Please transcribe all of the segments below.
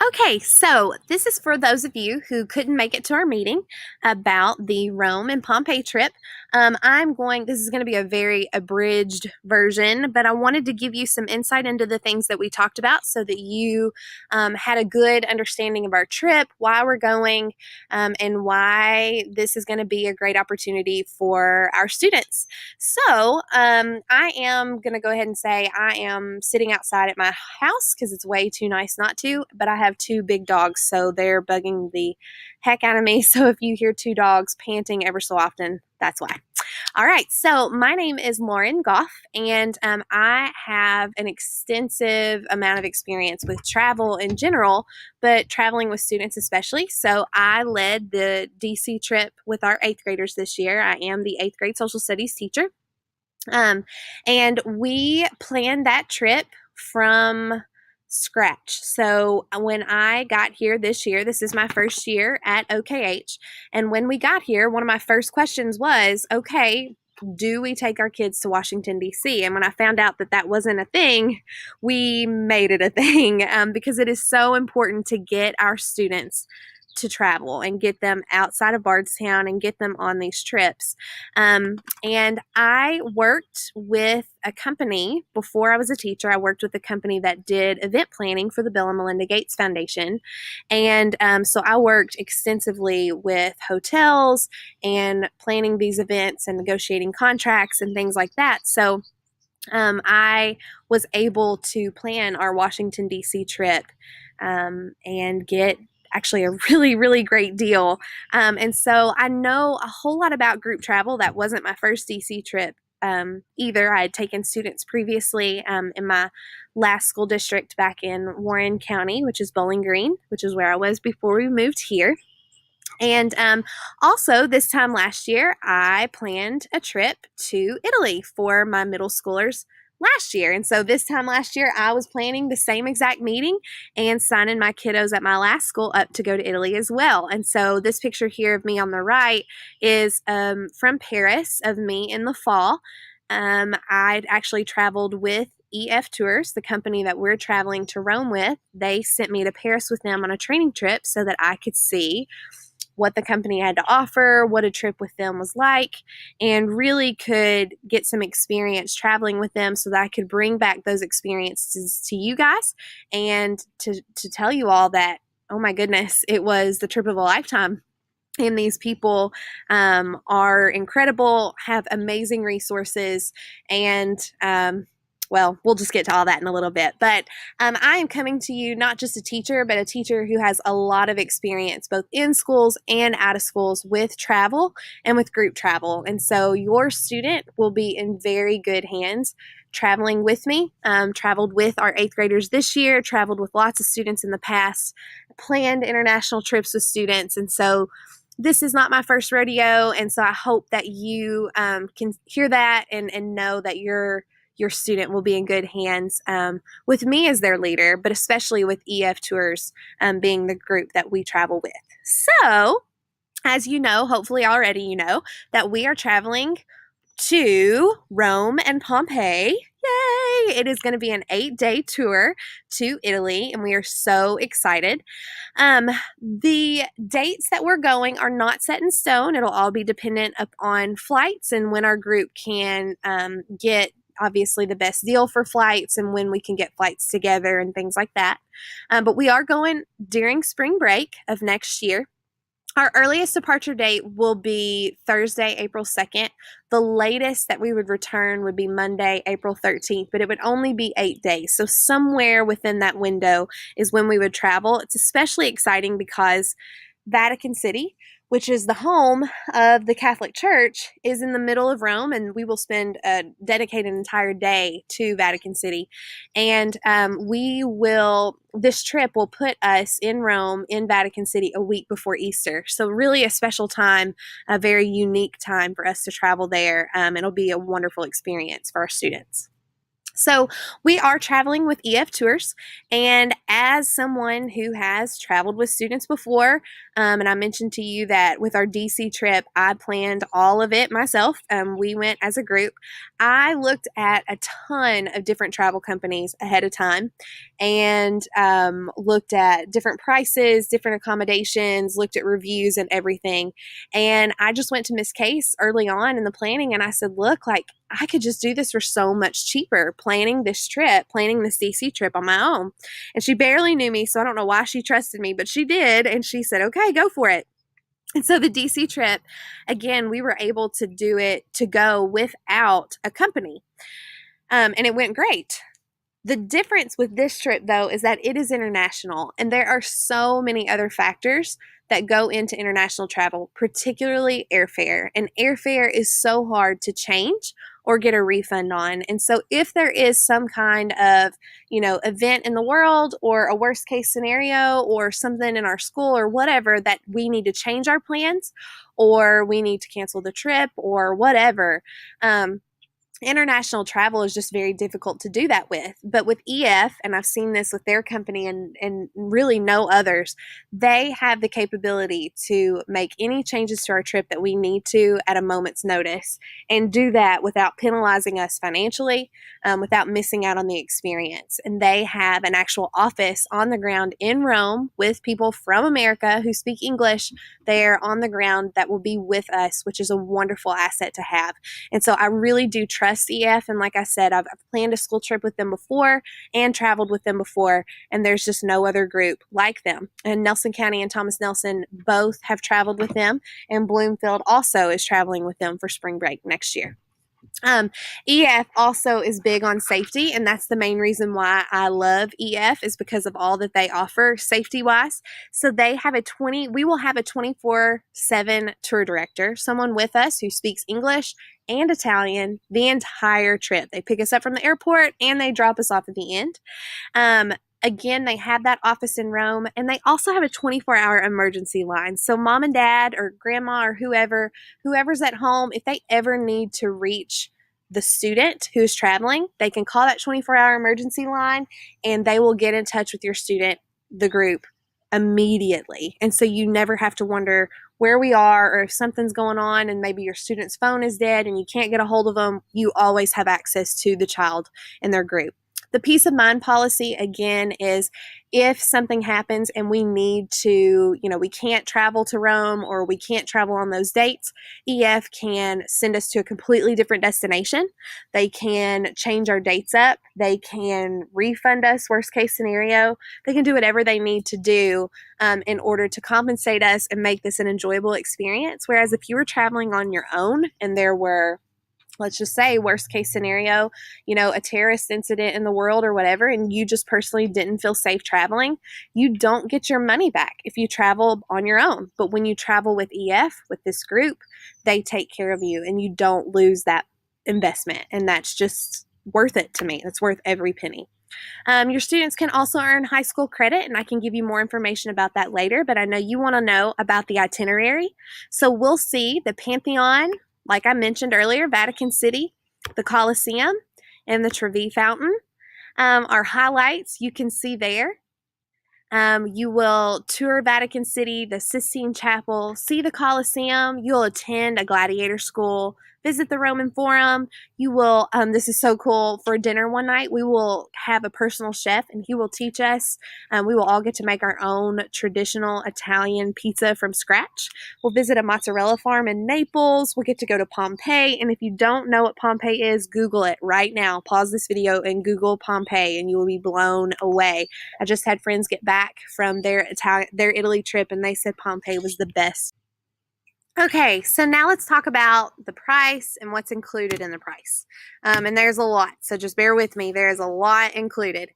Okay, so this is for those of you who couldn't make it to our meeting about the Rome and Pompeii trip. This is going to be a very abridged version, but I wanted to give you some insight into the things that we talked about so that you had a good understanding of our trip, why we're going, and why this is going to be a great opportunity for our students. So I am going to go ahead and say I am sitting outside at my house because it's way too nice not to, but I have two big dogs, so they're bugging the heck out of me. So if you hear two dogs panting ever so often, that's why. All right, so my name is Lauren Goff, and I have an extensive amount of experience with travel in general, but traveling with students especially. So I led the DC trip with our eighth graders this year. I am the eighth grade social studies teacher. And we planned that trip from scratch. So when I got here this year, this is my first year at OKH. And when we got here, one of my first questions was, okay, do we take our kids to Washington, D.C.? And when I found out that that wasn't a thing, we made it a thing because it is so important to get our students to travel and get them outside of Bardstown and get them on these trips. And I worked with a company before I was a teacher. I worked with a company that did event planning for the Bill and Melinda Gates Foundation. And so I worked extensively with hotels and planning these events and negotiating contracts and things like that. So I was able to plan our Washington, D.C. trip and get actually a really, really great deal. And so I know a whole lot about group travel. That wasn't my first DC trip either. I had taken students previously in my last school district back in Warren County, which is Bowling Green, which is where I was before we moved here. And also, this time last year, I planned a trip to Italy for my middle schoolers last year. And so this time last year, I was planning the same exact meeting and signing my kiddos at my last school up to go to Italy as well. And so this picture here of me on the right is from Paris of me in the fall. I'd actually traveled with EF Tours, the company that we're traveling to Rome with. They sent me to Paris with them on a training trip so that I could see what the company had to offer, what a trip with them was like, and really could get some experience traveling with them so that I could bring back those experiences to you guys and to tell you all that, oh my goodness, it was the trip of a lifetime. And these people are incredible, have amazing resources, and well, we'll just get to all that in a little bit. But I am coming to you not just a teacher, but a teacher who has a lot of experience both in schools and out of schools with travel and with group travel. And so your student will be in very good hands traveling with me. Traveled with our eighth graders this year, traveled with lots of students in the past, planned international trips with students. And so this is not my first rodeo. And so I hope that you can hear that and know that your student will be in good hands with me as their leader, but especially with EF Tours being the group that we travel with. So, as you know, hopefully already you know, that we are traveling to Rome and Pompeii. Yay! It is going to be an 8-day tour to Italy, and we are so excited. The dates that we're going are not set in stone. It'll all be dependent upon flights and when our group can get obviously the best deal for flights and when we can get flights together and things like that. But we are going during spring break of next year. Our earliest departure date will be Thursday, April 2nd. The latest that we would return would be Monday, April 13th, but it would only be 8 days. So somewhere within that window is when we would travel. It's especially exciting because Vatican City, which is the home of the Catholic Church, is in the middle of Rome, and we will dedicate an entire day to Vatican City. And this trip will put us in Rome, in Vatican City, a week before Easter. So really a special time, a very unique time for us to travel there. It'll be a wonderful experience for our students. So we are traveling with EF Tours, and as someone who has traveled with students before, and I mentioned to you that with our DC trip, I planned all of it myself. We went as a group. I looked at a ton of different travel companies ahead of time, and looked at different prices, different accommodations, looked at reviews and everything. And I just went to Miss Case early on in the planning, and I said, "Look, like, I could just do this for so much cheaper planning this trip, planning this DC trip on my own." And she barely knew me, so I don't know why she trusted me, but she did. And she said, "Okay, go for it." And so the DC trip, again, we were able to do it to go without a company. And it went great. The difference with this trip, though, is that it is international, and there are so many other factors that go into international travel, particularly airfare. And airfare is so hard to change or get a refund on. And so if there is some kind of, event in the world or a worst case scenario or something in our school or whatever that we need to change our plans or we need to cancel the trip or whatever, international travel is just very difficult to do that with. But with EF, and I've seen this with their company and really no others, they have the capability to make any changes to our trip that we need to at a moment's notice and do that without penalizing us financially, without missing out on the experience. And they have an actual office on the ground in Rome with people from America who speak English there on the ground that will be with us, which is a wonderful asset to have. And so I really do trust EF. And like I said, I've planned a school trip with them before and traveled with them before, and there's just no other group like them. And Nelson County and Thomas Nelson both have traveled with them, and Bloomfield also is traveling with them for spring break next year. EF also is big on safety, and that's the main reason why I love EF is because of all that they offer safety wise. So we will have a 24/7 tour director, someone with us who speaks English and Italian the entire trip. They pick us up from the airport and they drop us off at the end. Again, they have that office in Rome, and they also have a 24-hour emergency line. So mom and dad or grandma or whoever's at home, if they ever need to reach the student who's traveling, they can call that 24-hour emergency line, and they will get in touch with your student, the group, immediately. And so you never have to wonder where we are or if something's going on and maybe your student's phone is dead and you can't get a hold of them. You always have access to the child and their group. The peace of mind policy, again, is if something happens and we need to, we can't travel to Rome or we can't travel on those dates, EF can send us to a completely different destination. They can change our dates up. They can refund us, worst case scenario. They can do whatever they need to do in order to compensate us and make this an enjoyable experience. Whereas if you were traveling on your own and there were, let's just say, worst case scenario, a terrorist incident in the world or whatever, and you just personally didn't feel safe traveling, you don't get your money back if you travel on your own. But when you travel with EF, with this group, they take care of you and you don't lose that investment. And that's just worth it to me. It's worth every penny. Your students can also earn high school credit, and I can give you more information about that later, but I know you want to know about the itinerary. So we'll see the Pantheon, like I mentioned earlier, Vatican City, the Colosseum, and the Trevi Fountain. Our highlights you can see there. You will tour Vatican City, the Sistine Chapel, see the Colosseum. You'll attend a gladiator school, visit the Roman Forum. You will, this is so cool, for dinner one night, we will have a personal chef and he will teach us. We will all get to make our own traditional Italian pizza from scratch. We'll visit a mozzarella farm in Naples. We'll get to go to Pompeii. And if you don't know what Pompeii is, Google it right now. Pause this video and Google Pompeii and you will be blown away. I just had friends get back from their Italy trip and they said Pompeii was the best. Okay, so now let's talk about the price and what's included in the price. And there's a lot, so just bear with me. There's a lot included.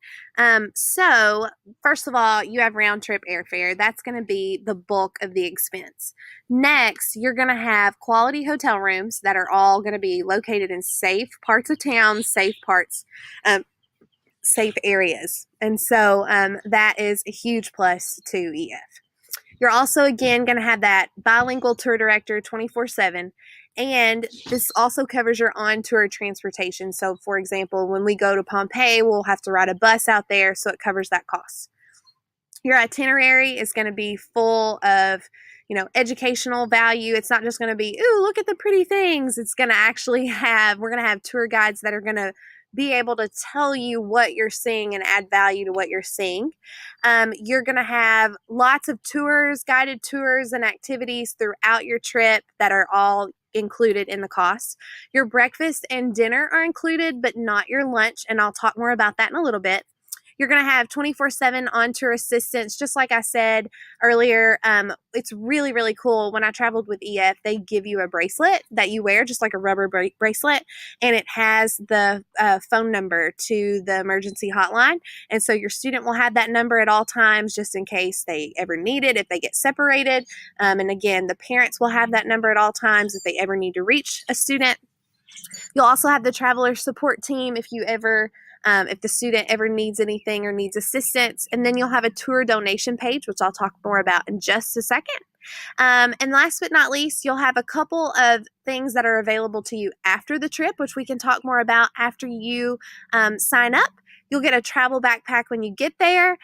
So first of all, you have round trip airfare. That's going to be the bulk of the expense. Next, you're going to have quality hotel rooms that are all going to be located in safe parts of town, safe areas. And so that is a huge plus to EF. You're also, again, going to have that bilingual tour director 24/7. And this also covers your on-tour transportation. So, for example, when we go to Pompeii, we'll have to ride a bus out there, so it covers that cost. Your itinerary is going to be full of, educational value. It's not just going to be, ooh, look at the pretty things. It's going to actually we're going to have tour guides that are going to be able to tell you what you're seeing and add value to what you're seeing. You're going to have lots of tours, guided tours, and activities throughout your trip that are all included in the cost. Your breakfast and dinner are included, but not your lunch, and I'll talk more about that in a little bit. You're going to have 24/7 on-tour assistance. Just like I said earlier, it's really, really cool. When I traveled with EF, they give you a bracelet that you wear, just like a rubber bracelet, and it has the phone number to the emergency hotline. And so your student will have that number at all times, just in case they ever need it, if they get separated. And again, the parents will have that number at all times if they ever need to reach a student. You'll also have the traveler support team if the student ever needs anything or needs assistance. And then you'll have a tour donation page, which I'll talk more about in just a second. And last but not least, you'll have a couple of things that are available to you after the trip, which we can talk more about after you sign up. You'll get a travel backpack when you get there.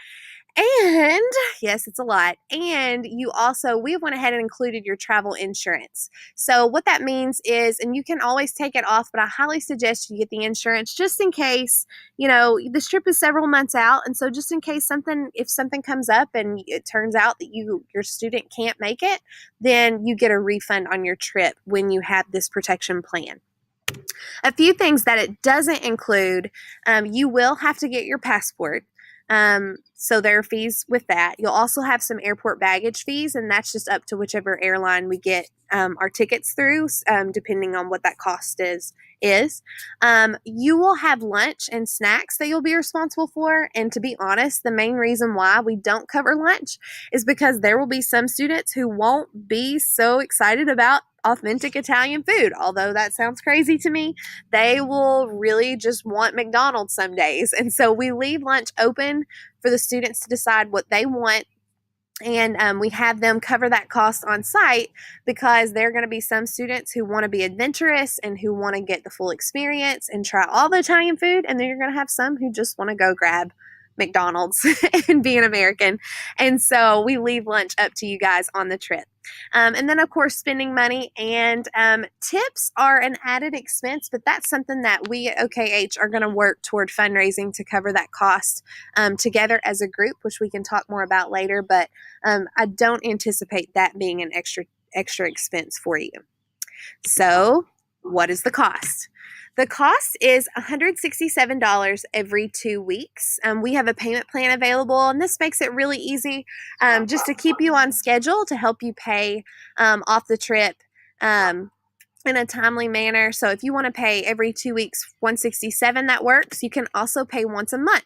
And yes, it's a lot. And we went ahead and included your travel insurance. So what that means is, and you can always take it off, but I highly suggest you get the insurance just in case, this trip is several months out. And so just in case if something comes up and it turns out that your student can't make it, then you get a refund on your trip when you have this protection plan. A few things that it doesn't include, you will have to get your passport. So there are fees with that. You'll also have some airport baggage fees, and that's just up to whichever airline we get our tickets through, depending on what that cost is. You will have lunch and snacks that you'll be responsible for. And to be honest, the main reason why we don't cover lunch is because there will be some students who won't be so excited about authentic Italian food. Although that sounds crazy to me, they will really just want McDonald's some days. And so we leave lunch open for the students to decide what they want. And we have them cover that cost on site because there are going to be some students who want to be adventurous and who want to get the full experience and try all the Italian food. And then you're going to have some who just want to go grab McDonald's and be an American. And so we leave lunch up to you guys on the trip. And then, of course, spending money and tips are an added expense, but that's something that we at OKH are going to work toward fundraising to cover that cost together as a group, which we can talk more about later. But I don't anticipate that being an extra expense for you. So what is the cost? The cost is $167 every 2 weeks. We have a payment plan available, and this makes it really easy just to keep you on schedule to help you pay off the trip in a timely manner. So if you want to pay every 2 weeks, $167, that works. You can also pay once a month,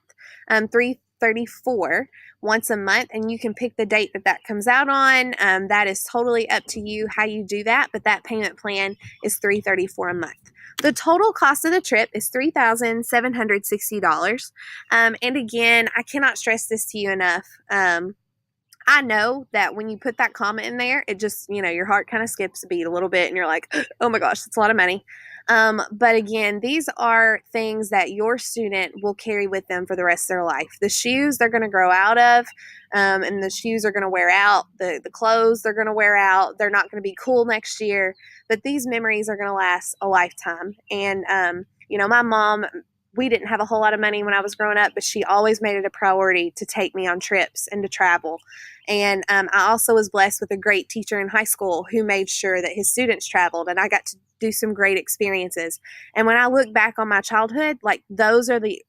$334 once a month, and you can pick the date that comes out on. That is totally up to you how you do that, but that payment plan is $334 a month. The total cost of the trip is $3,760. And again, I cannot stress this to you enough. I know that when you put that comma in there, it just, your heart kind of skips a beat a little bit and you're like, oh my gosh, that's a lot of money. But again, these are things that your student will carry with them for the rest of their life. The shoes they're going to grow out of, and the shoes are going to wear out. The clothes they're going to wear out. They're not going to be cool next year, but these memories are going to last a lifetime. And, my mom, we didn't have a whole lot of money when I was growing up, but she always made it a priority to take me on trips and to travel. And I also was blessed with a great teacher in high school who made sure that his students traveled, and I got to do some great experiences. And when I look back on my childhood, those are the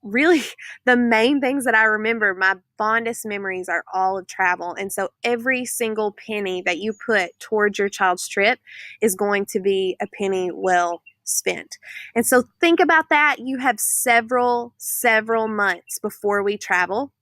main things that I remember. My fondest memories are all of travel. And so every single penny that you put towards your child's trip is going to be a penny well spent. And so think about that. You have several months before we travel.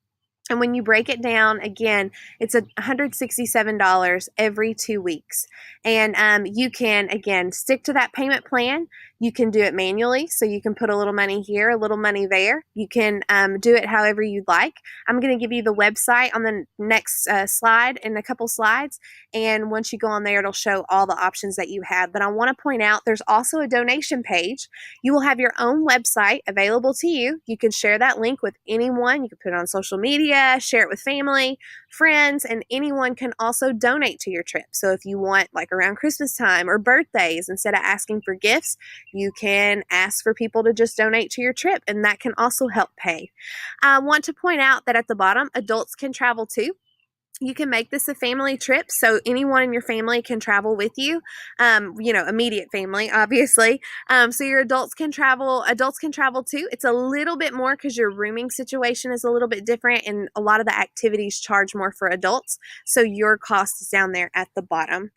And when you break it down, again, it's $167 every 2 weeks. And you can, again, stick to that payment plan. You can do it manually, so you can put a little money here, a little money there. You can do it however you'd like. I'm going to give you the website on the next slide in a couple slides, and once you go on there, it'll show all the options that you have. But I want to point out there's also a donation page. You will have your own website available to you. You can share that link with anyone. You can put it on social media, share it with family, friends, and anyone can also donate to your trip. So if you want, like around Christmas time or birthdays, instead of asking for gifts, you can ask for people to just donate to your trip, and that can also help pay. I want to point out that at the bottom, adults can travel too. You can make this a family trip, so anyone in your family can travel with you. Immediate family, obviously. So your adults can travel. Adults can travel too. It's a little bit more because your rooming situation is a little bit different, and a lot of the activities charge more for adults. So your cost is down there at the bottom.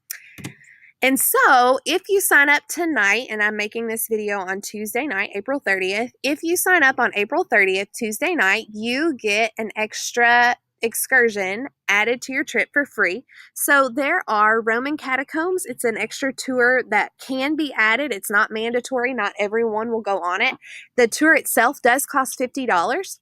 And so if you sign up tonight, and I'm making this video on Tuesday night, April 30th, if you sign up on April 30th, Tuesday night, you get an extra excursion added to your trip for free. So there are Roman catacombs. It's an extra tour that can be added. It's not mandatory. Not everyone will go on it. The tour itself does cost $50.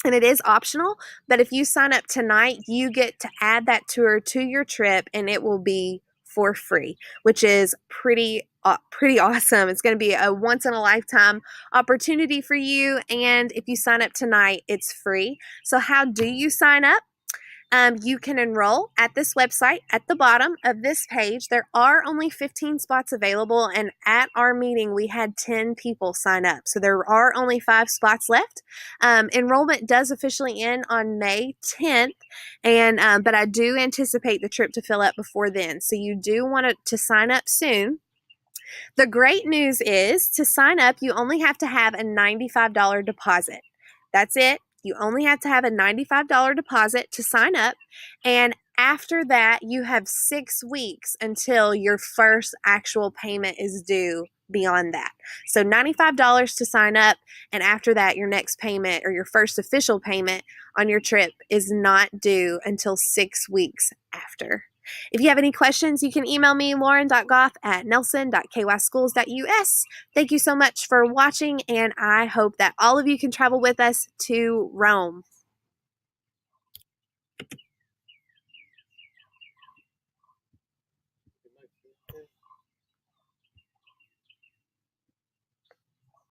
And it is optional, but if you sign up tonight, you get to add that tour to your trip, and it will be for free, which is pretty awesome. It's going to be a once in a lifetime opportunity for you, and if you sign up tonight, it's free. So how do you sign up? You can enroll at this website. At the bottom of this page, there are only 15 spots available, and at our meeting, we had 10 people sign up. So there are only 5 spots left. Enrollment does officially end on May 10th, but I do anticipate the trip to fill up before then. So you do want to sign up soon. The great news is, to sign up, you only have to have a $95 deposit. That's it. You only have to have a $95 deposit to sign up, and after that, you have 6 weeks until your first actual payment is due beyond that. So $95 to sign up, and after that, your next payment, or your first official payment on your trip, is not due until 6 weeks after. If you have any questions, you can email me, lauren.goff@nelson.kyschools.us. Thank you so much for watching, and I hope that all of you can travel with us to Rome.